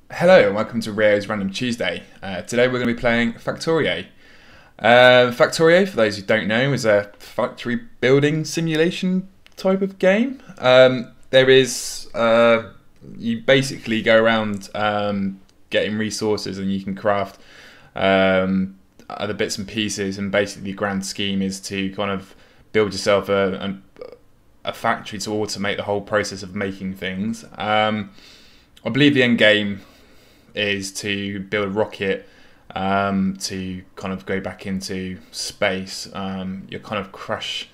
Hello and welcome to Rio's Random Tuesday. Today we're going to be playing Factorio. Factorio, for those who don't know, is a factory building simulation type of game. You basically go around getting resources and you can craft other bits and pieces, and basically the grand scheme is to kind of build yourself a factory to automate the whole process of making things. I believe the end game is to build a rocket to kind of go back into space. You're kind of crash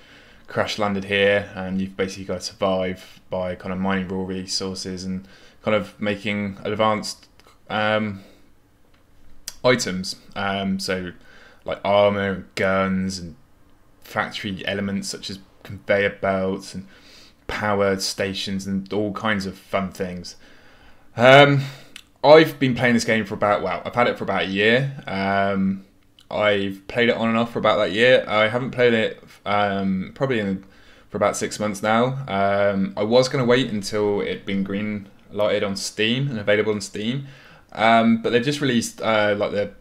landed here, and you've basically got to survive by kind of mining raw resources and kind of making advanced items. So like armor and guns and factory elements such as conveyor belts and power stations and all kinds of fun things. I've been playing this game for I've had it for about a year. I've played it on and off for about that year. I haven't played it for about 6 months now. I was going to wait until it'd been green lighted on Steam and available on Steam, but they've just released like the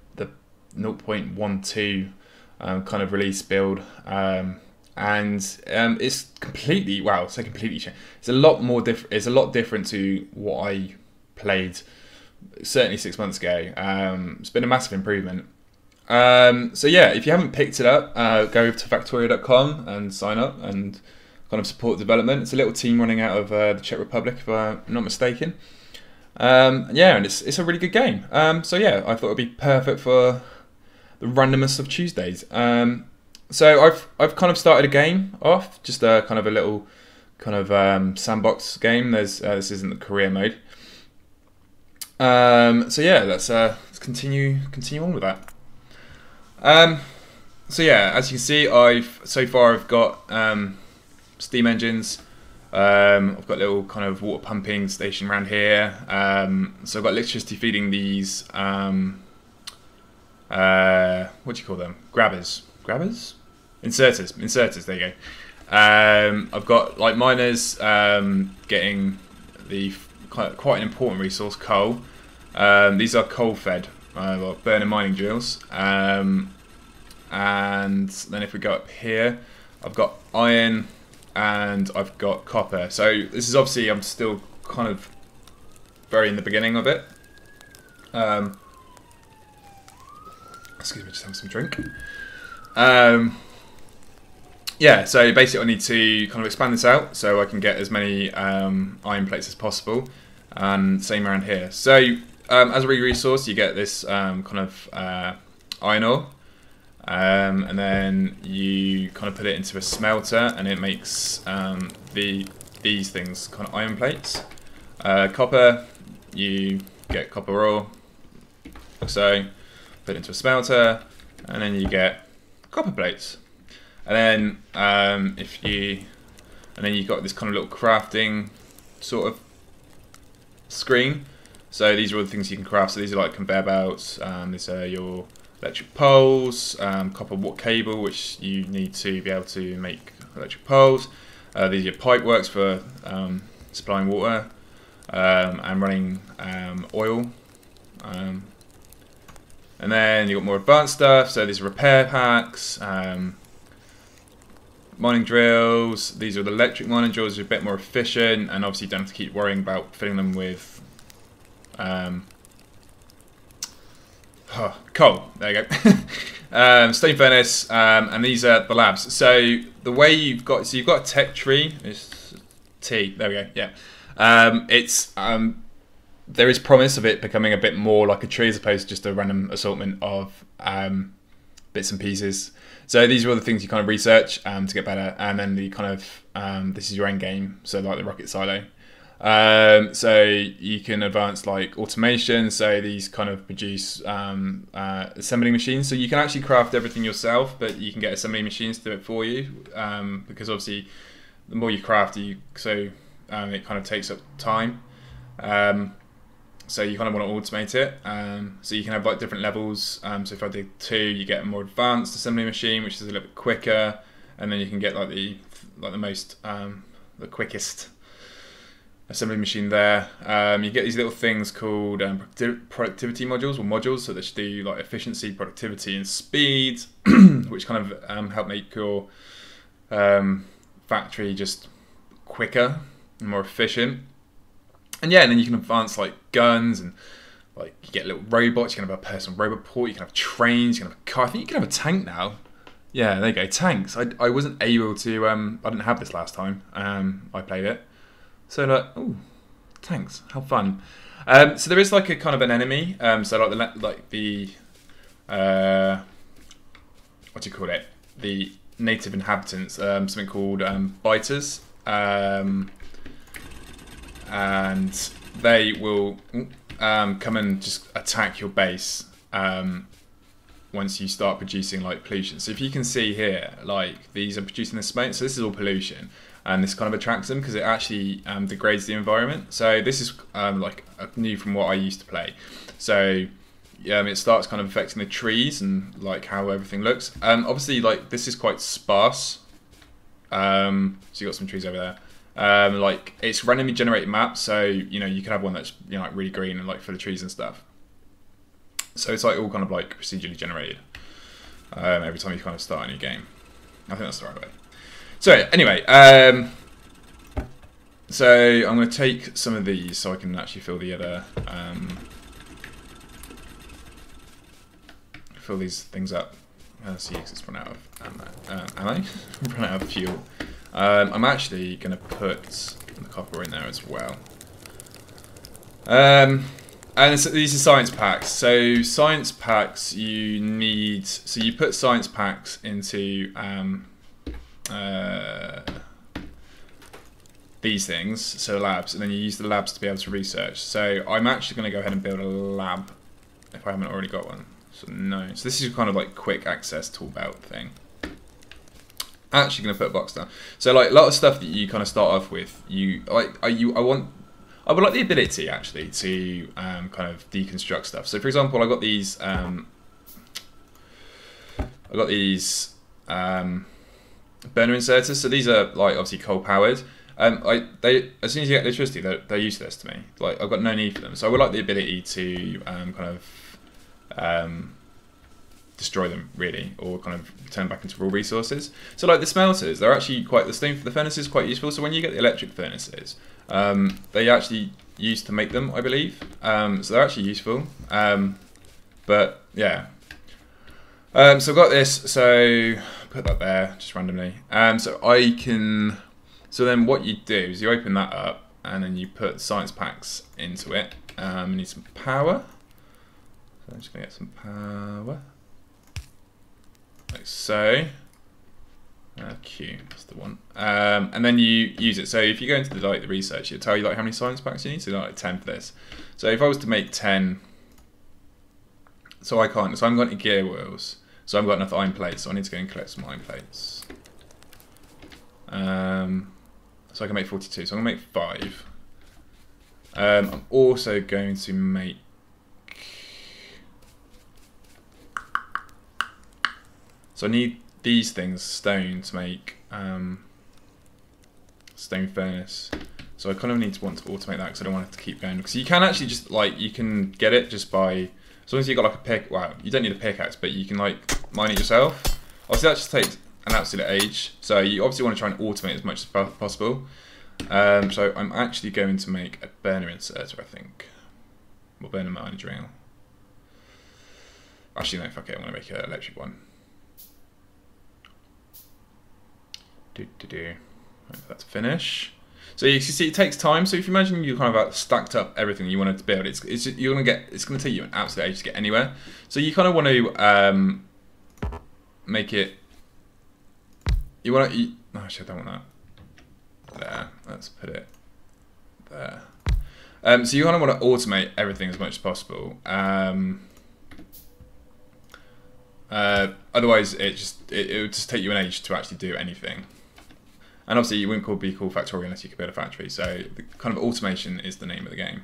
0.12 kind of release build, and it's completely changed. It's a lot more different. It's a lot different to what I played certainly 6 months ago. It's been a massive improvement. So yeah, if you haven't picked it up, go to factorio.com and sign up and kind of support development. It's a little team running out of the Czech Republic, if I'm not mistaken. Yeah, and it's a really good game. So yeah, I thought it'd be perfect for the randomness of Tuesdays. So I've kind of started a game off, just a kind of a little kind of sandbox game. This isn't the career mode. So yeah, let's continue on with that. So yeah, as you can see, I've got steam engines. I've got a little kind of water pumping station around here. So I've got electricity feeding these what do you call them? Grabbers? Inserters, there you go. I've got like miners getting the quite an important resource, coal. These are coal fed, like burner mining drills. And then if we go up here, I've got iron and I've got copper. So this is obviously, I'm still kind of very in the beginning of it. Excuse me, just having some drink. Yeah, so basically I need to kind of expand this out so I can get as many iron plates as possible, and same around here. So as a resource you get this kind of iron ore, and then you kind of put it into a smelter and it makes these things kind of iron plates. Copper, you get copper ore, so put it into a smelter and then you get copper plates. And then you've got this kind of little crafting sort of screen. So these are all the things you can craft. So these are like conveyor belts. These are your electric poles, copper cable, which you need to be able to make electric poles. These are your pipe works for supplying water and running oil. And then you've got more advanced stuff. So these are repair packs. Mining drills, these are the electric mining drills, are a bit more efficient, and obviously you don't have to keep worrying about filling them with coal. There you go. Stone furnace, and these are the labs. So the way you've got a tech tree. It's T. There we go. Yeah. There is promise of it becoming a bit more like a tree as opposed to just a random assortment of bits and pieces. So these are all the things you kind of research to get better, and then the kind of this is your end game. So like the rocket silo. So you can advance like automation. So these kind of produce assembling machines. So you can actually craft everything yourself, but you can get assembling machines to do it for you, because obviously the more you craft, it kind of takes up time. So you kind of want to automate it. So you can have like different levels. So if I do 2, you get a more advanced assembly machine, which is a little bit quicker, and then you can get like the quickest assembly machine there. You get these little things called productivity modules, or modules, so that should do like efficiency, productivity, and speed, which kind of help make your factory just quicker and more efficient. And yeah, and then you can advance like guns, and like you get little robots. You can have a personal robot port. You can have trains. You can have a car. I think you can have a tank now. Yeah, there you go, tanks. I wasn't able to. I didn't have this last time. I played it. So like, oh, tanks, how fun. So there is like a kind of an enemy. So like the what do you call it? The native inhabitants. Something called biters. And they will come and just attack your base once you start producing like pollution. So if you can see here, like these are producing this smoke. So this is all pollution. And this kind of attracts them because it actually degrades the environment. So this is like new from what I used to play. So it starts kind of affecting the trees and like how everything looks. Obviously, like this is quite sparse. So you got some trees over there. Like it's randomly generated maps, so you know you can have one that's like really green and like full of trees and stuff. So it's like all kind of like procedurally generated every time you kind of start a new game. I think that's the right way. So anyway, so I'm going to take some of these so I can actually fill the other, fill these things up. See, it's run out of ammo. Run out of fuel. I'm actually going to put the copper in there as well. And so these are science packs. So science packs you need. So you put science packs into. These things, so labs, and then you use the labs to be able to research. So I'm actually going to go ahead and build a lab if I haven't already got one. So no. So this is kind of like quick access tool belt thing. Actually going to put a box down. So like a lot of stuff that you kind of start off with, I would like the ability actually to kind of deconstruct stuff. So for example, I got these burner inserters. So these are like obviously coal powered. They as soon as you get electricity, they're useless to me. Like I've got no need for them. So I would like the ability to kind of destroy them really, or kind of turn back into raw resources. So like the smelters, they're actually quite the furnace is quite useful. So when you get the electric furnaces, they actually used to make them, I believe. So they're actually useful. But yeah. So I've got this. So put that there just randomly. So then what you do is you open that up and then you put science packs into it. You need some power. So I'm just gonna get some power. Like so. Q, that's the one. And then you use it. So if you go into the research, it'll tell you like how many science packs you need. So like 10 for this. So if I was to make 10, so I can't. So I haven't got any gear wheels. So I haven't got enough iron plates. So I need to go and collect some iron plates. So I can make 42. So I'm gonna make 5. I'm also going to make. So I need these things, stone, to make stone furnace. So I kind of want to automate that because I don't want it to keep going. Because you can actually just like, you can get it just by, as long as you've got like a pick, wow, you don't need a pickaxe, but you can like mine it yourself. Obviously that just takes an absolute age. So you obviously want to try and automate as much as possible. So I'm actually going to make a burner inserter, I think. Or burner mining drill. Actually no, fuck it, I'm going to make an electric one. That's finish. So you can see it takes time. So if you imagine you kind of stacked up everything you wanted to build, it's going to take you an absolute age to get anywhere. So you kind of want to make it. You want to. No, actually, I don't want that. There. Let's put it there. So you kind of want to automate everything as much as possible. Otherwise, it would just take you an age to actually do anything. And obviously, you wouldn't be called Factorio unless you could build a factory. So the kind of automation is the name of the game.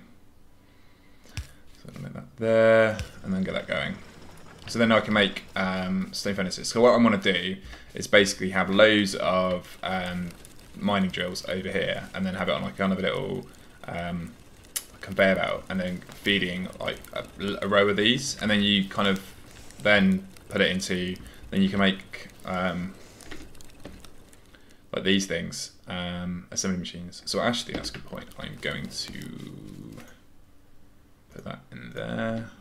So I'll make that there, and then get that going. So then I can make stone furnaces. So what I want to do is basically have loads of mining drills over here, and then have it on like kind of a little conveyor belt and then feeding like a row of these, and then you kind of then put it into, then you can make like these things, assembly machines. So actually that's a good point. I'm going to put that in there,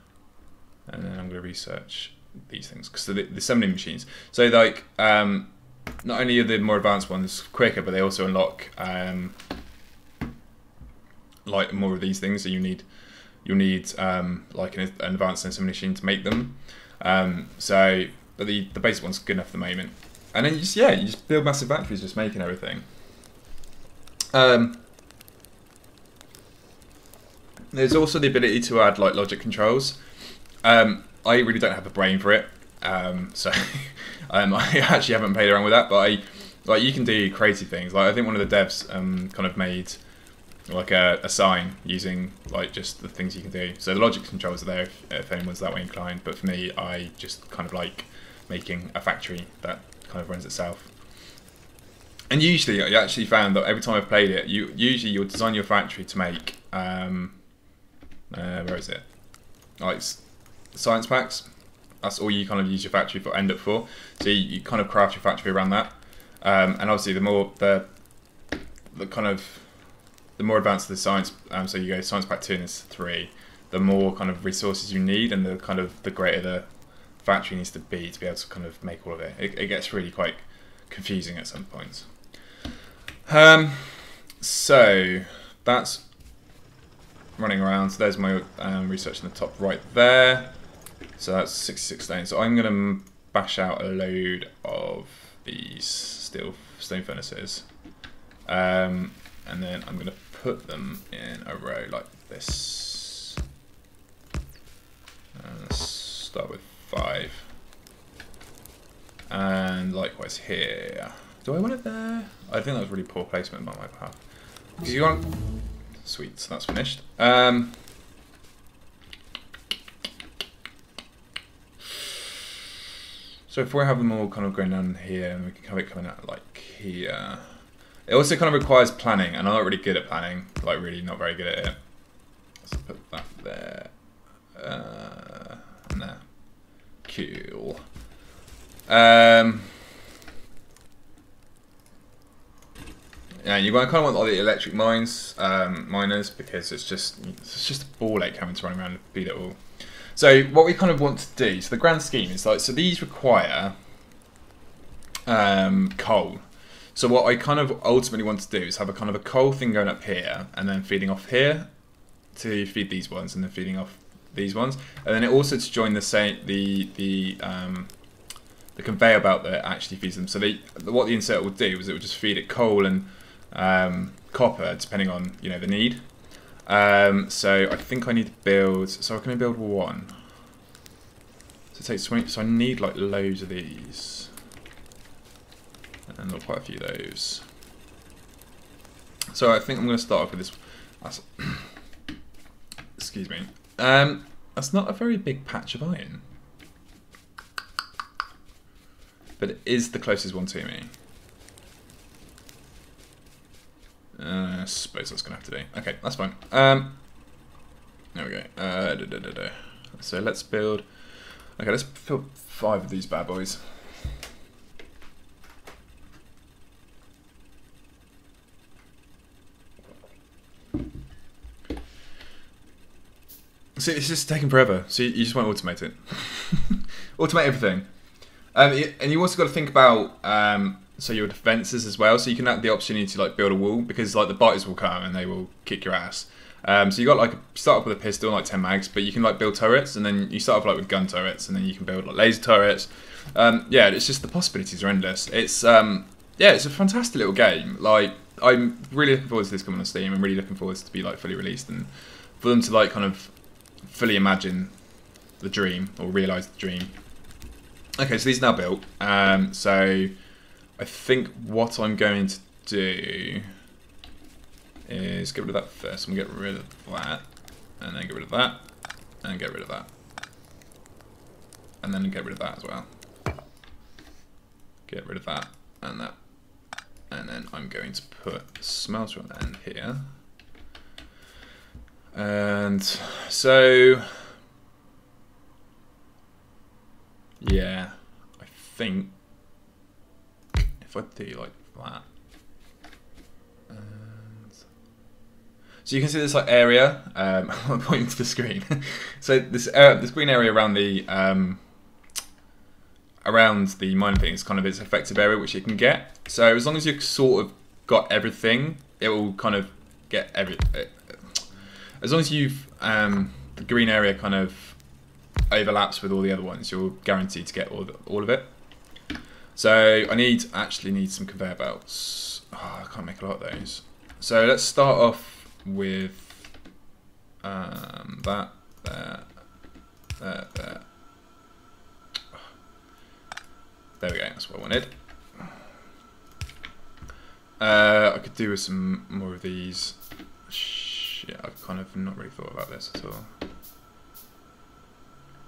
and then I'm going to research these things, because the assembly machines, so like not only are the more advanced ones quicker, but they also unlock like more of these things. So you'll need like an advanced assembly machine to make them. So but the basic one's good enough at the moment. And then you just build massive factories just making everything. There's also the ability to add like logic controls. I really don't have a brain for it, so I actually haven't played around with that. But like you can do crazy things. Like I think one of the devs kind of made like a sign using like just the things you can do. So the logic controls are there if anyone's that way inclined. But for me, I just kind of like making a factory that kind of runs itself. And usually, I actually found that every time I've played it, you'll design your factory to make where is it? Like science packs. That's all you kind of use your factory for, end up for. So you kind of craft your factory around that. And obviously, the more advanced the science, so you go science pack 2 and it's 3, the more kind of resources you need, and the greater the factory needs to be able to kind of make all of it. It gets really quite confusing at some points. So that's running around. So there's my research in the top right there. So that's 66 stone. So I'm going to bash out a load of these stone furnaces. And then I'm going to put them in a row like this. Let's start with 5. And likewise here. Do I want it there? I think that was really poor placement on my part. Because you want... Sweet, so that's finished. So if we have them all kind of going down here, and we can have it coming out like here. It also kind of requires planning, and I'm not really good at planning. Like really not very good at it. Let's put that there. And there. Cool. Yeah, you kind of want all the electric miners, because it's just a ball ache having to run around and feed it all. So what we kind of want to do, so the grand scheme is like, so these require coal. So what I kind of ultimately want to do is have a kind of a coal thing going up here, and then feeding off here to feed these ones, and then feeding off these ones, and then it also to join the conveyor belt that actually feeds them. So what the insert will do is it will just feed it coal and copper, depending on the need. So I think I need to build. So I can only build 1. So it takes 20. So I need like loads of these, and quite a few of those. So I think I'm going to start off with this. Excuse me. That's not a very big patch of iron, but it is the closest one to me. I suppose that's going to have to do. Okay, that's fine. There we go. So let's build... Okay, let's build 5 of these bad boys. See, it's just taking forever. So you just want to automate it. Automate everything. And you also got to think about so your defences as well. So you can have the opportunity to like build a wall, because like the biters will come and they will kick your ass. So you got like start off with a pistol, like 10 mags, but you can like build turrets, and then you start off like with gun turrets, and then you can build like laser turrets. Yeah, it's just the possibilities are endless. It's it's a fantastic little game. Like I'm really looking forward to this coming on Steam. I'm really looking forward to be like fully released, and for them to like kind of fully imagine the dream or realise the dream. Okay, so these are now built. So I think what I'm going to do is get rid of that first. I'm going to get rid of that, and then get rid of that, and get rid of that, and then get rid of that as well. Get rid of that and that, and then I'm going to put smelter on the end here. And so, yeah, I think if I do like that, and so you can see this like area. I'm pointing to the screen. So this green area around the mining thing is kind of its effective area which you can get. So as long as you've sort of got everything, it will kind of get as long as you've the green area kind of overlaps with all the other ones, you're guaranteed to get all of it. So I actually need some conveyor belts. Oh, I can't make a lot of those. So let's start off with that, there. There we go, that's what I wanted. I could do with some more of these. Shit, I've kind of not really thought about this at all.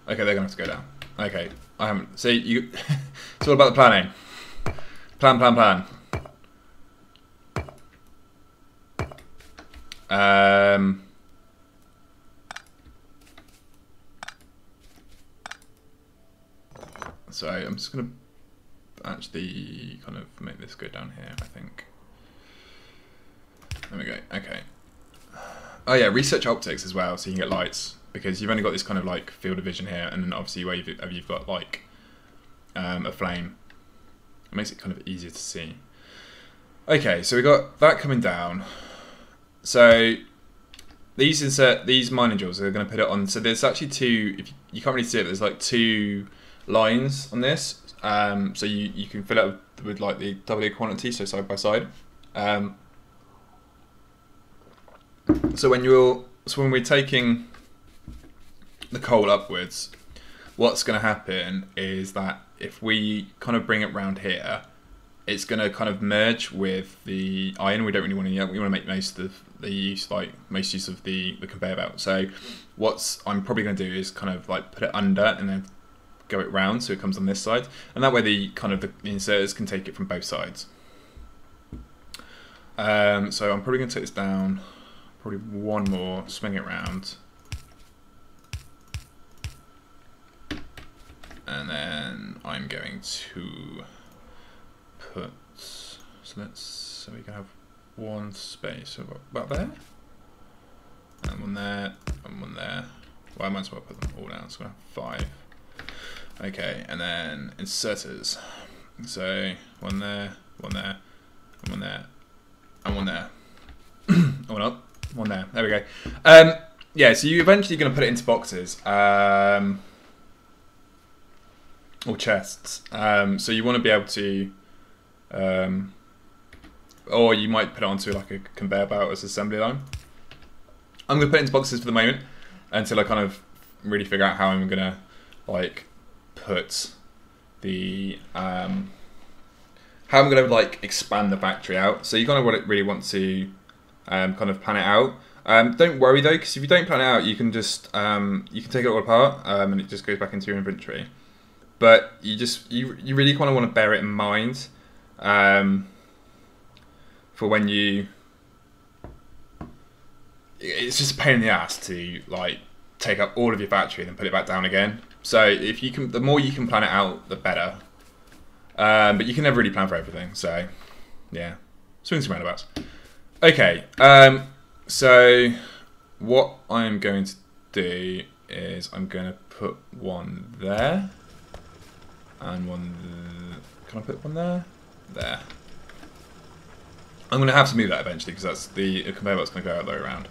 Okay, they're gonna have to go down. Okay, I haven't. See, you. It's all about the planning. Plan. So I'm just gonna actually kind of make this go down here, I think. There we go. Okay. Oh yeah, research optics as well, so you can get lights, because you've only got this kind of like field of vision here, and then obviously where you've got like a flame, it makes it kind of easier to see. Okay, so we got that coming down. So these mining drills are going to put it on. So there's actually two. If you can't really see it, there's like two lines on this. So you can fill it with like the double quantity, so side by side. So when we're taking the coal upwards, what's going to happen is that if we kind of bring it round here, it's going to kind of merge with the iron. We don't really want to. We want to make most of the use of the conveyor belt. So what I'm probably going to do is kind of like put it under and then go it round so it comes on this side, and that way the inserters can take it from both sides. So I'm probably going to take this down. Probably one more, swing it round, and then I'm going to put. So we can have one space, so about there, and one there, and one there. Well, I might as well put them all down. So we're gonna have 5. Okay, and then inserters. So one there, one there, and one there, and one there. Oh, one up. One there. There we go. Yeah, so you're eventually going to put it into boxes or chests. So you want to be able to, or you might put it onto like a conveyor belt as an assembly line. I'm going to put it into boxes for the moment until I kind of really figure out how I'm going to like put the how I'm going to like expand the factory out. So you kind of really want to kind of plan it out. Don't worry though, because if you don't plan it out, you can just you can take it all apart and it just goes back into your inventory. But you really kind of want to bear it in mind for when you. It's just a pain in the ass to like take up all of your factory and then put it back down again. So if you can, the more you can plan it out, the better. But you can never really plan for everything. So yeah, swings and roundabouts. Okay, so what I'm going to do is I'm going to put one there, and one. Can I put one there? There. I'm going to have to move that eventually because that's the conveyor belt's going to go out the way around.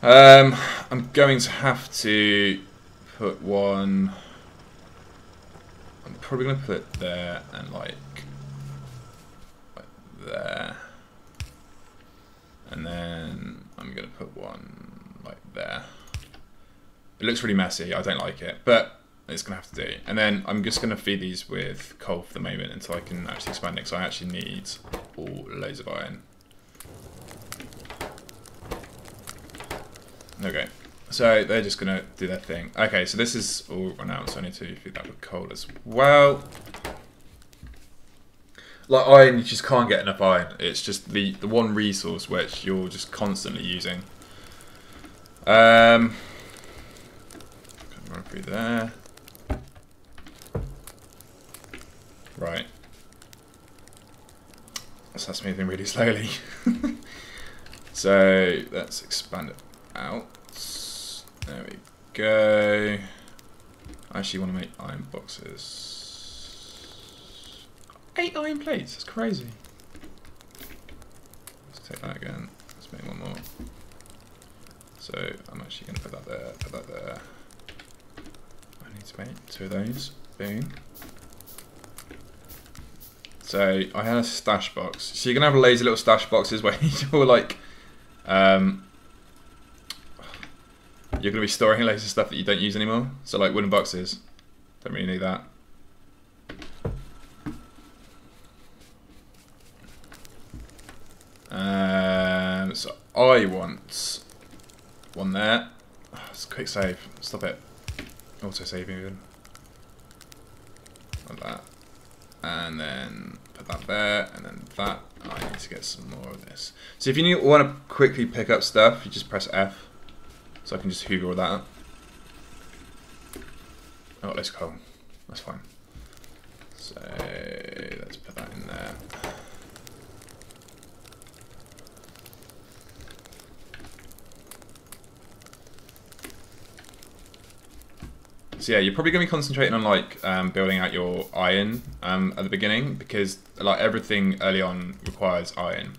I'm going to have to put one. I'm probably going to put it there and like there. And then I'm going to put one like there. It looks really messy, I don't like it, but it's going to have to do. And then I'm just going to feed these with coal for the moment until I can actually expand it, so I actually need loads of iron. Okay, so they're just going to do their thing. Okay, so this is all run out, so I need to feed that with coal as well. Like iron, you just can't get enough iron. It's just the one resource which you're just constantly using. Run through there. Right. So that's moving really slowly. So let's expand it out. There we go. I actually want to make iron boxes. 8 iron plates, that's crazy. Let's take that again. Let's make one more. So I'm actually going to put that there, put that there. I need to make 2 of those. Boom. So I had a stash box. So you're going to have loads of little stash boxes where you're like, you're going to be storing loads of stuff that you don't use anymore. So like wooden boxes, don't really need that. So I want one there. Oh, it's a quick save. Stop it. Auto saving even. Like that. And then put that there, and then that. Oh, I need to get some more of this. So if you want to quickly pick up stuff, you just press F. So I can just hoover all that up. Oh, let's go. That's fine. So let's put that in there. So yeah, you're probably going to be concentrating on like building out your iron at the beginning, because like everything early on requires iron.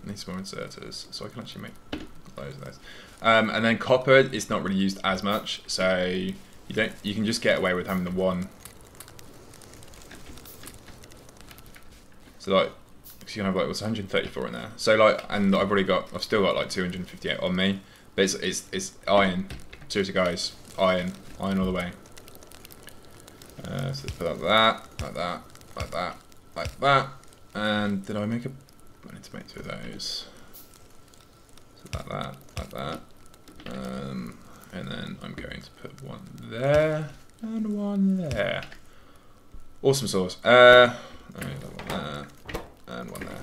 Need some more inserters, so I can actually make loads of those. And then copper is not really used as much, so you can just get away with having the one. So like, because you can have like, what's 134 in there. So like, and I've still got like 258 on me, but it's iron. Seriously guys, iron all the way. So let's put like that, like that, like that, like that. And did I make a? I need to make 2 of those. So like that. And then I'm going to put one there and one there. Awesome sauce. One there and one there.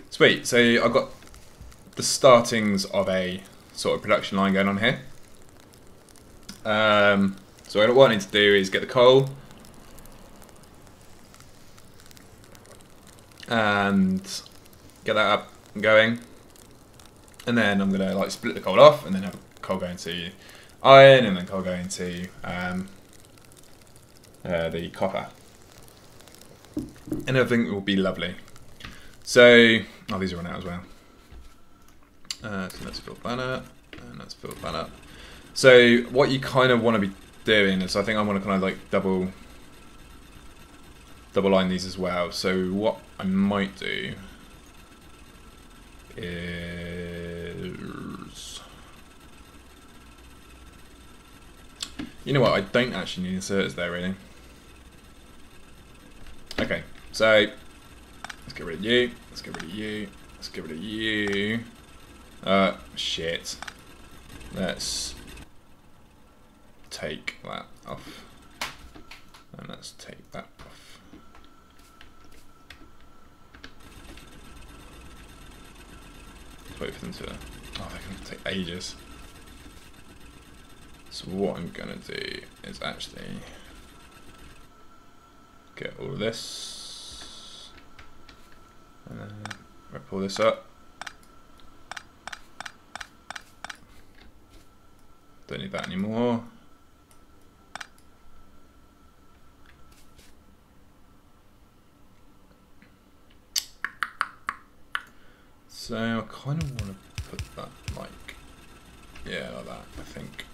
Sweet. So I've got the startings of a sort of production line going on here. So what I need to do is get the coal. And get that up and going, and then I'm gonna like split the coal off, and then have coal going to iron, and then coal going to the copper, and everything will be lovely. So, oh, these are run out as well. So let's fill that up, and let's fill that up. So what you kind of want to be doing is, I think I want to kind of like double line these as well. So what I might do is, you know what, I don't actually need inserters there really. Okay, so let's get rid of you, let's get rid of you, let's get rid of you. Shit. Let's take that off, and let's take that off. Wait for them to, oh, they're going to take ages. So what I'm going to do is actually get all of this, and then rip all this up. Don't need that anymore. So I kind of want to put that like, yeah, like that, I think.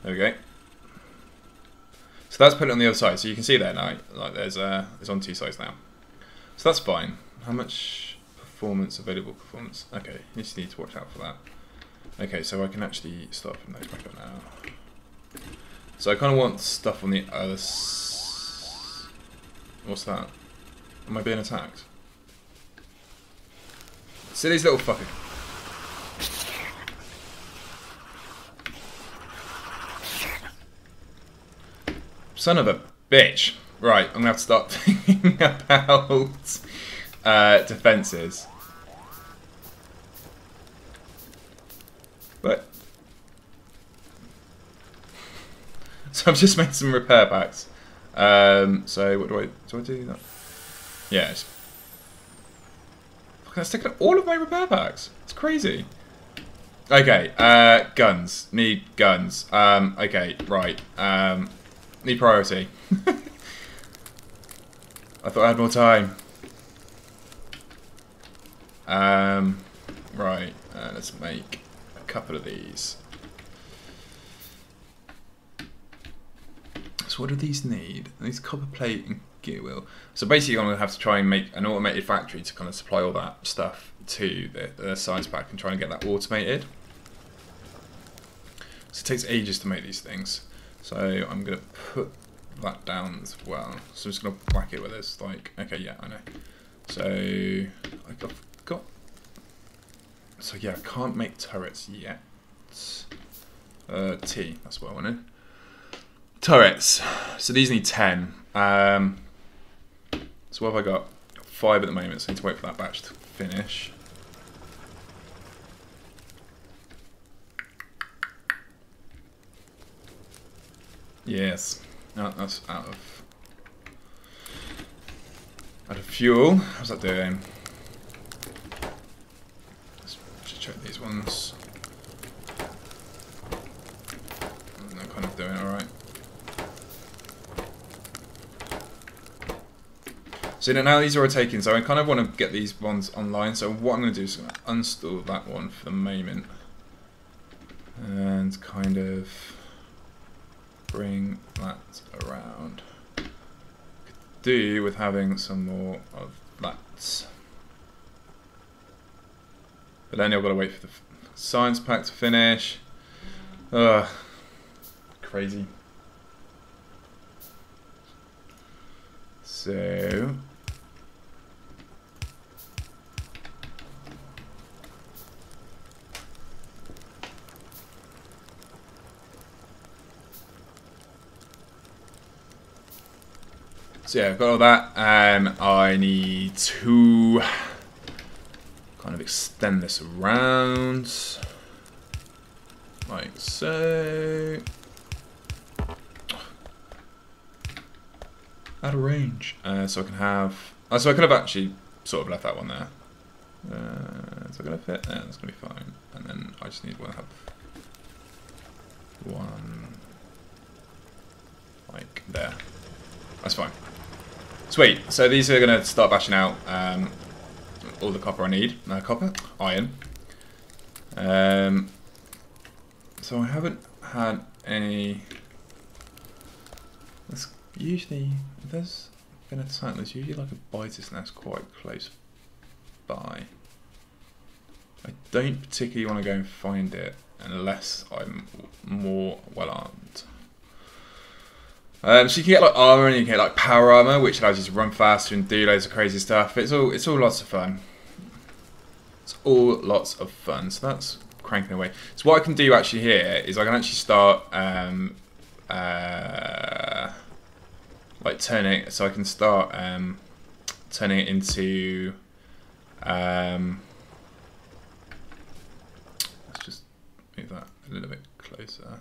There we go. So that's put it on the other side. So you can see there now, like it's on 2 sides now. So that's fine. How much performance, available performance? Okay, you just need to watch out for that. Okay, so I can actually start from those back up now. So I kind of want stuff on the other what's that? Am I being attacked? See these little fuckers. Son of a bitch. Right, I'm going to have to start thinking about defences. But so I've just made some repair packs. So what do I do that? Yeah. That's taking up all of my repair packs. It's crazy. Okay, guns. Need guns. Okay, right. Need priority. I thought I had more time. Right, let's make a couple of these. So what do these need? These copper plate and gear wheel. So basically I'm going to have to try and make an automated factory to kind of supply all that stuff to the science pack and try and get that automated. So it takes ages to make these things. So I'm going to put that down as well. So I'm just going to whack it with this, like, okay, yeah, I know. So I've got, so yeah, I can't make turrets yet. T, that's what I wanted. Turrets. So these need 10. So what have I got? 5 at the moment, so I need to wait for that batch to finish. Yes. No, that's out of fuel. How's that doing? Let's just check these ones. They're kind of doing alright. So now these are all taken, so I kind of want to get these ones online. So what I'm going to do is uninstall that one for the moment. And kind of bring that around. Could do with having some more of that. But then I've got to wait for the science pack to finish. Crazy. So yeah, I've got all that. I need to kind of extend this around, like so. Out of range. So I can have. So I could have actually sort of left that one there. Is that going to fit? Yeah, that's going to be fine. And then I just need to have one like there. That's fine. Sweet. So these are going to start bashing out all the copper I need. Copper? Iron. So I haven't had any. There's usually, if there's been a attack, there's usually like a biter's nest quite close by. I don't particularly want to go and find it unless I'm more well armed. So you can get like armor and you can get like power armor, which allows you to run faster and do loads of crazy stuff. It's all lots of fun. It's all lots of fun. So that's cranking away. So what I can do actually here is I can actually start like turning. So I can start turning it into. Let's just move that a little bit closer.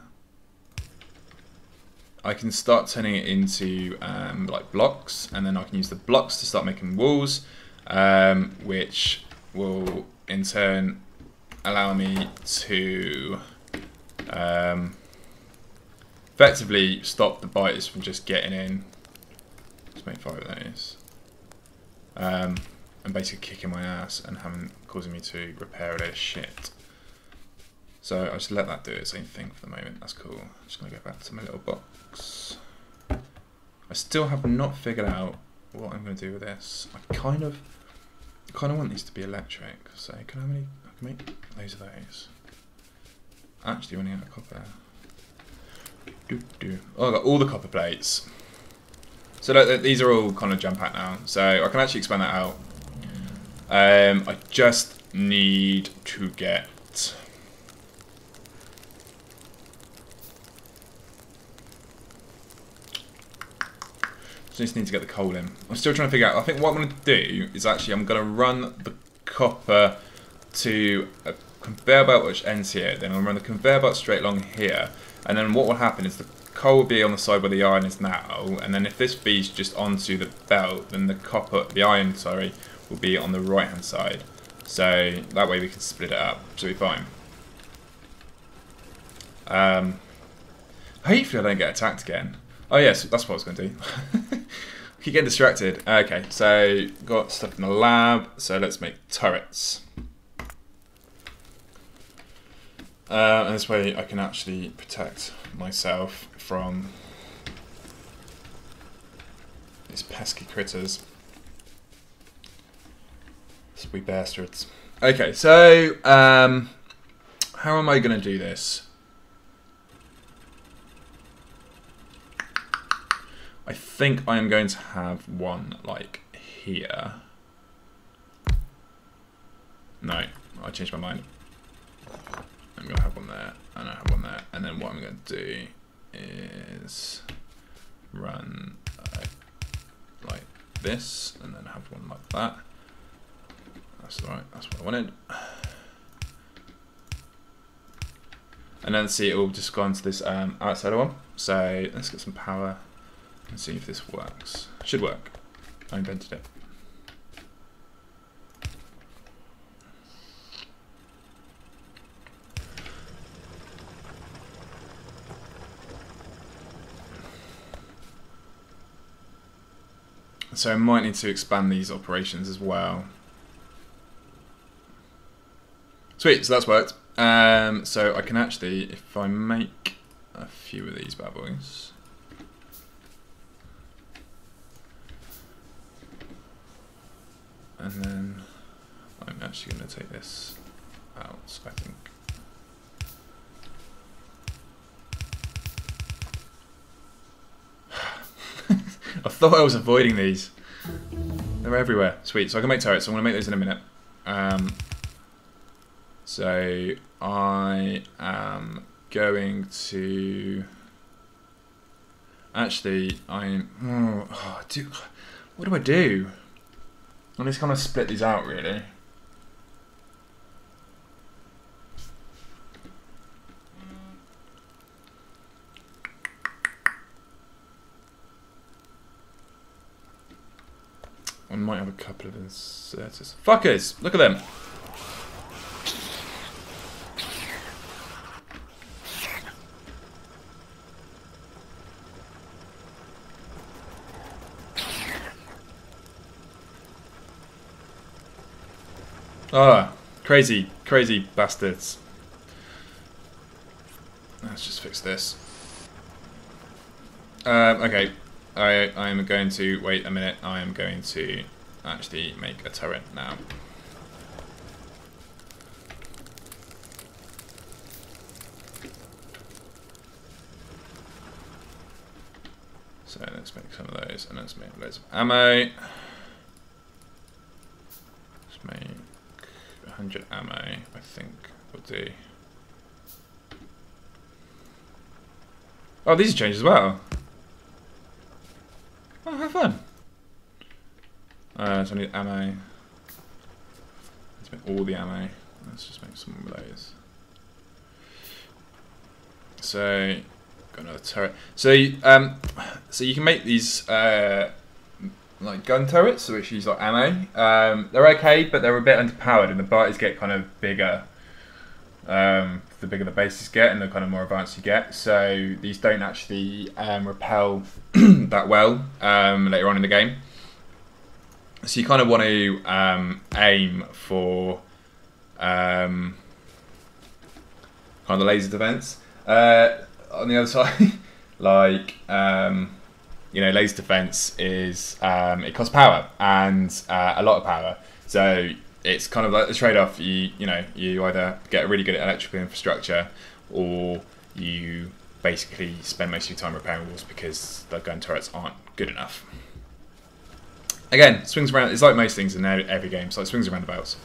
I can start turning it into like blocks, and then I can use the blocks to start making walls, which will in turn allow me to effectively stop the biters from just getting in. Let's make 5 of those, and basically kicking my ass and causing me to repair a load of shit. So I just let that do its own thing for the moment. That's cool. I'm just gonna go back to my little box. I still have not figured out what I'm gonna do with this. I kind of want these to be electric. So I can make loads of those. Actually running out of copper. Oh, I got all the copper plates. So look, these are all kind of jump packed now. So I can actually expand that out. I just need to get. Just need to get the coal in. I'm still trying to figure out. I think what I'm going to do is actually I'm going to run the copper to a conveyor belt which ends here. Then I'll run the conveyor belt straight along here. And then what will happen is the coal will be on the side where the iron is now. And then if this feeds just onto the belt, then the iron, sorry, will be on the right hand side. So that way we can split it up. Should be fine. Hopefully I don't get attacked again. Oh yes, that's what I was going to do. Keep getting distracted. Okay, so got stuff in the lab. So let's make turrets. And this way I can actually protect myself from these pesky critters. Sweet bastards. Okay, so how am I going to do this? I think I am going to have one like here. No, I changed my mind. I'm going to have one there, and I have one there. And then what I'm going to do is run like this, and then have one like that. That's right, that's what I wanted. And then see, it will just go into this outside one. So let's get some power and see if this works. Should work. I invented it. So I might need to expand these operations as well. Sweet, so that's worked. So I can actually, if I make a few of these bad boys. And then I'm actually going to take this out, I think. I thought I was avoiding these. They're everywhere. Sweet. So I can make turrets. So I'm going to make those in a minute. So I am going to... Actually, what do I do? I need to kind of split these out, really. I might have a couple of inserters. Fuckers! Look at them! Ah, crazy, crazy bastards. Let's just fix this. Okay. I'm going to wait a minute. I am going to actually make a turret now. So let's make some of those, and let's make loads of ammo. Let's make 100 ammo, I think will do. Oh, these have changed as well. Oh, have fun. So I need ammo. Let's make all the ammo. Let's just make some of those. So, got another turret. So, so you can make these like gun turrets, which use like ammo. They're okay, but they're a bit underpowered, and the parties get kind of bigger. The bigger the bases get, and the kind of more advanced you get. So these don't actually repel that well later on in the game. So you kind of want to aim for kind of the laser defense. On the other side, like you know, laser defense is it costs power, and a lot of power. So it's kind of like the trade-off. You know, you either get a really good electrical infrastructure, or you basically spend most of your time repairing walls because the gun turrets aren't good enough. Again, swings around. It's like most things in every game. It's like swings and roundabouts.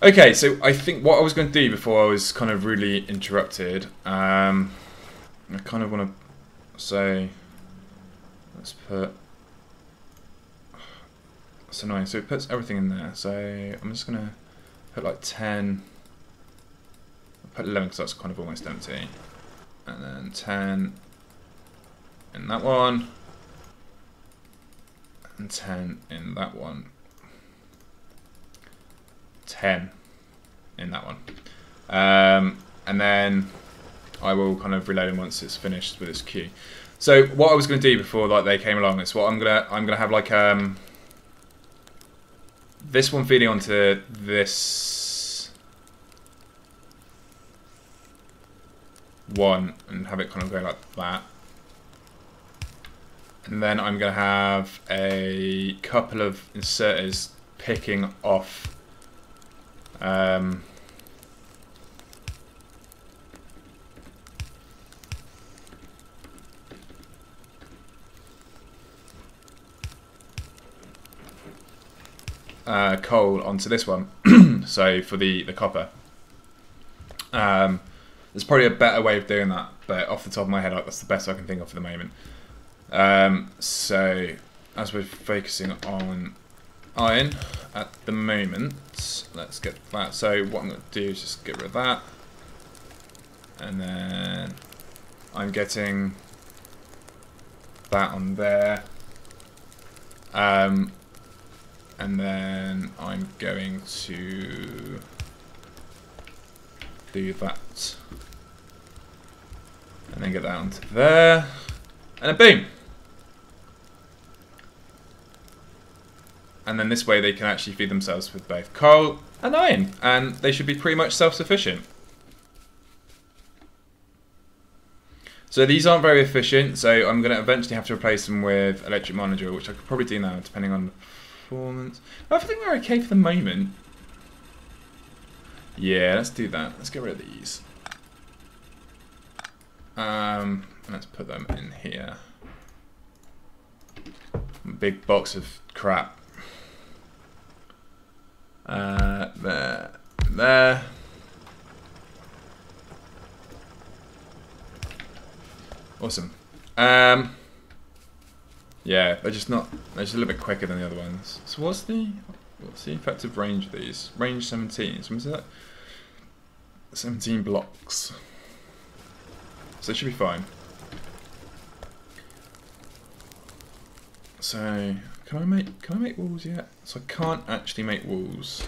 Okay, so I think what I was going to do before I was kind of rudely interrupted, I kind of want to say, let's put That's annoying. So it puts everything in there. So I'm just gonna put like 10. I'll put 11 because that's kind of almost empty. And then 10 in that one. And 10 in that one. 10 in that one. And then I will kind of reload them once it's finished with its queue. So what I was going to do before like they came along is what I'm gonna have like this one feeding onto this one and have it kind of go like that. And then I'm going to have a couple of inserters picking off coal onto this one. So for the copper. There's probably a better way of doing that, but off the top of my head, that's the best I can think of for the moment. So as we're focusing on iron at the moment, let's get that. So what I'm going to do is just get rid of that, and then I'm getting that on there, and then I'm going to do that, and then get that onto there, and then boom. And then this way they can actually feed themselves with both coal and iron, and they should be pretty much self-sufficient. So these aren't very efficient, so I'm going to eventually have to replace them with electric miner drill, which I could probably do now, depending on the performance. I think we're okay for the moment. Yeah, let's do that. Let's get rid of these. Let's put them in here. Big box of crap. There. Awesome. Yeah, they're just a little bit quicker than the other ones. So what's the effective range of these? Range 17. So what's that? 17 blocks. So it should be fine. So can I make walls yet? So I can't actually make walls,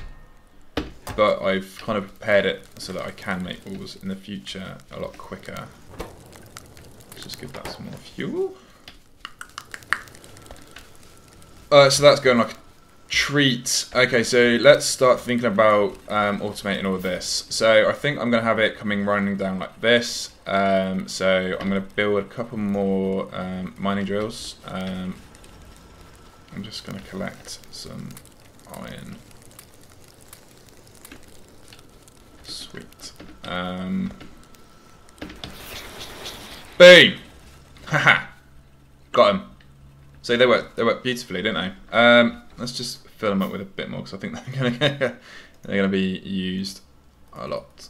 but I've kind of prepared it so that I can make walls in the future a lot quicker. Let's just give that some more fuel. So that's going like a treat. Okay, so let's start thinking about automating all of this. So I think I'm going to have it running down like this. So I'm going to build a couple more mining drills. I'm just going to collect some iron. Sweet. Boom! Haha! Got him. So they work beautifully, didn't they? Let's just fill them up with a bit more because I think they're gonna be used a lot.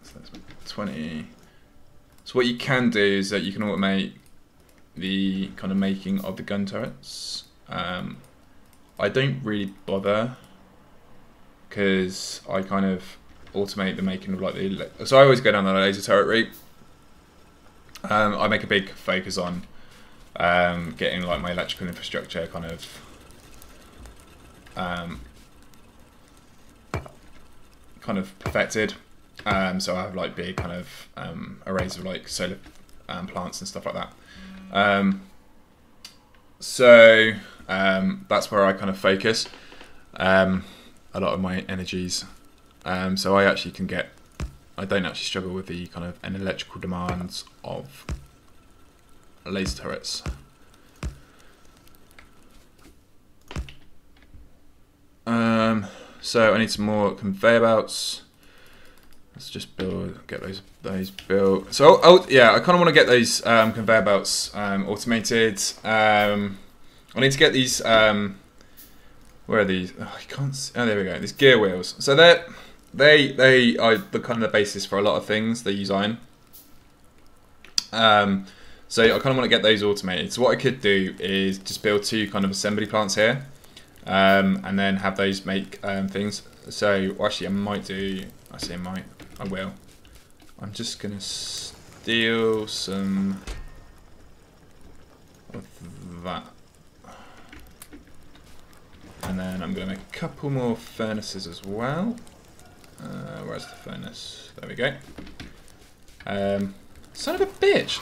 So that's 20. So what you can do is that you can automate the kind of making of the gun turrets. I don't really bother because I kind of automate the making of like so I always go down the laser turret route. I make a big focus on getting like my electrical infrastructure kind of perfected. So I have like big kind of arrays of like solar plants and stuff like that. So that's where I kind of focus a lot of my energies. So I actually I don't actually struggle with the kind of electrical demands of laser turrets. So I need some more conveyor belts. Let's just get those built. So yeah, I kind of want to get those conveyor belts automated. I need to get these. Where are these? Oh, I can't see. Oh, there we go. These gear wheels. So they are the kind of the basis for a lot of things. They use iron. So I kind of want to get those automated. So what I could do is just build 2 kind of assembly plants here, and then have those make things. So actually, I might do. I say I might. I will. I'm just gonna steal some of that, and then I'm gonna make a couple more furnaces as well. Where's the furnace? There we go. Son of a bitch!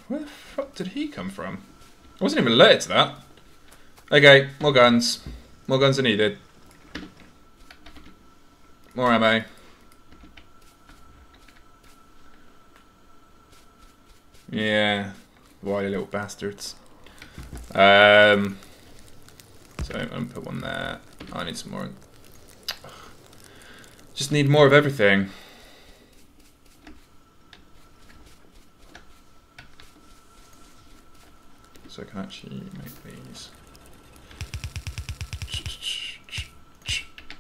Where the fuck did he come from? I wasn't even alerted to that. Okay, more guns. More guns are needed. More ammo. Yeah, wily little bastards. So I'm gonna put one there. I need some more. Just need more of everything. So I can actually make these.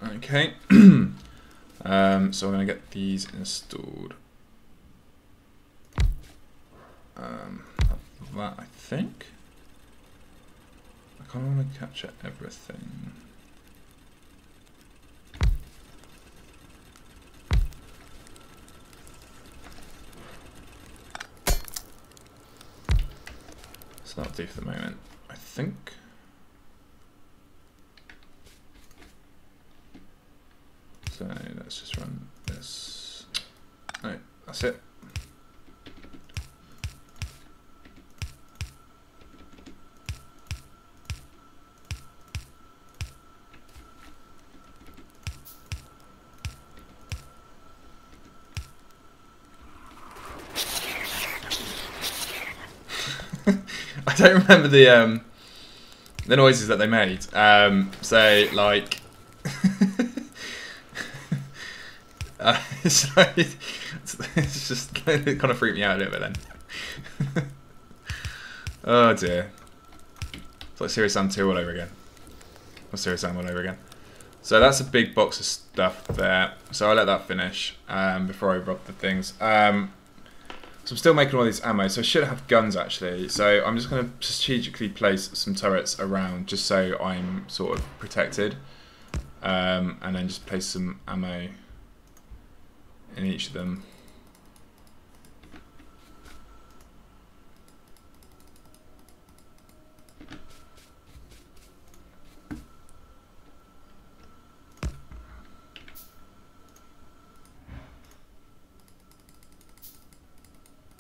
Okay. So I'm going to get these installed. That I think. I kind of want to capture everything. So that'll do for the moment, I think. So let's just run this. No, that's it. I don't remember the noises that they made. So like, it's just it kind of freaked me out a little bit then. Oh dear, it's like Serious Sam 2 all over again. Or Serious Sam all over again. So that's a big box of stuff there. So I'll let that finish before I rob the things. So I'm still making all these ammo, so I should have guns actually. So I'm just going to strategically place some turrets around just so I'm sort of protected. And then just place some ammo in each of them.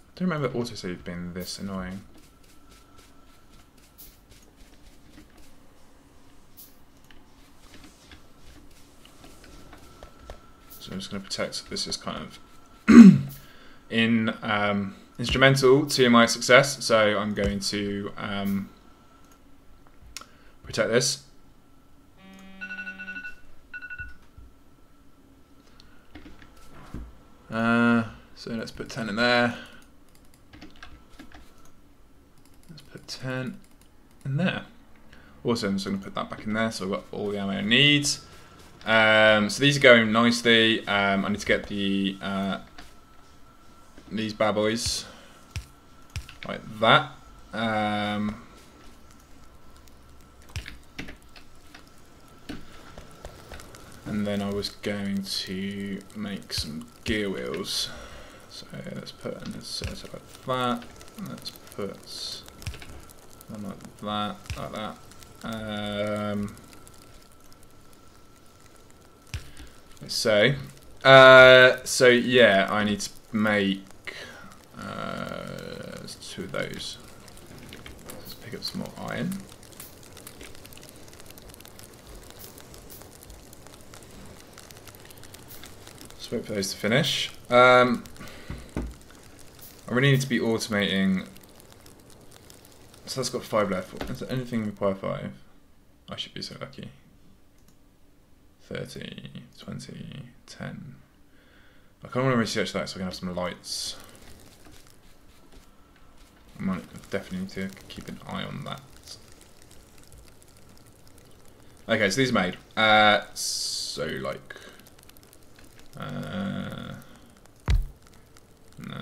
I don't remember autosave being this annoying. So I'm just going to protect. This is kind of instrumental to my success. So I'm going to protect this. So let's put 10 in there. 10 in there. Awesome, so I'm going to put that back in there so I've got all the ammo I need. So these are going nicely. I need to get the these bad boys like that. And then I was going to make some gear wheels. So let's put in this like that. Let's put like that, so yeah, I need to make 2 of those. Let's pick up some more iron. Just wait for those to finish. I really need to be automating. So that's got 5 left. Is there anything require 5? I should be so lucky. 30, 20, 10. I kind of want to research that so I can have some lights. I might definitely need to keep an eye on that. Okay, so these are made. So like, no,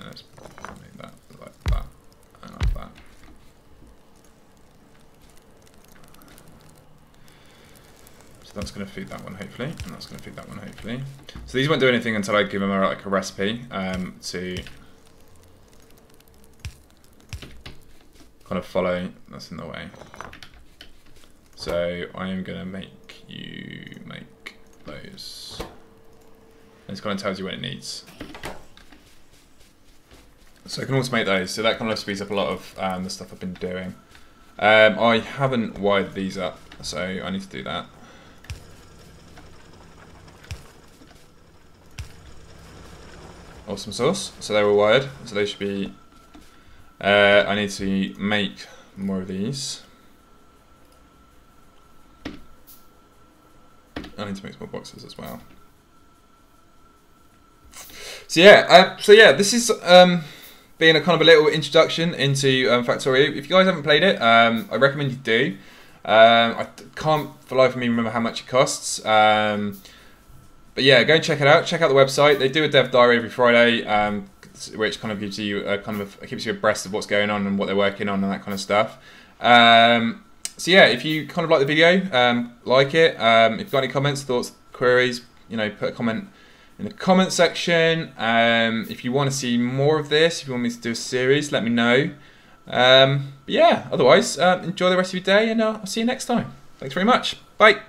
let's that's going to feed that one hopefully, and that's going to feed that one hopefully. So these won't do anything until I give them like a recipe to kind of follow. That's in the way. So I am going to make you make those. And it kind of tells you what it needs. So I can automate those. So that kind of speeds up a lot of the stuff I've been doing. I haven't wired these up, so I need to do that. Awesome sauce. So they're all wired. So they should be. I need to make more of these. I need to make some more boxes as well. So yeah, this is being a kind of a little introduction into Factorio. If you guys haven't played it, I recommend you do. I can't for the life of me remember how much it costs. But yeah, go and check it out. Check out the website. They do a dev diary every Friday, which kind of gives you keeps you abreast of what's going on and what they're working on and that kind of stuff. So yeah, if you kind of like the video, like it. If you've got any comments, thoughts, queries, you know, put a comment in the comment section. If you want to see more of this, if you want me to do a series, let me know. But yeah, otherwise, enjoy the rest of your day, and I'll see you next time. Thanks very much. Bye.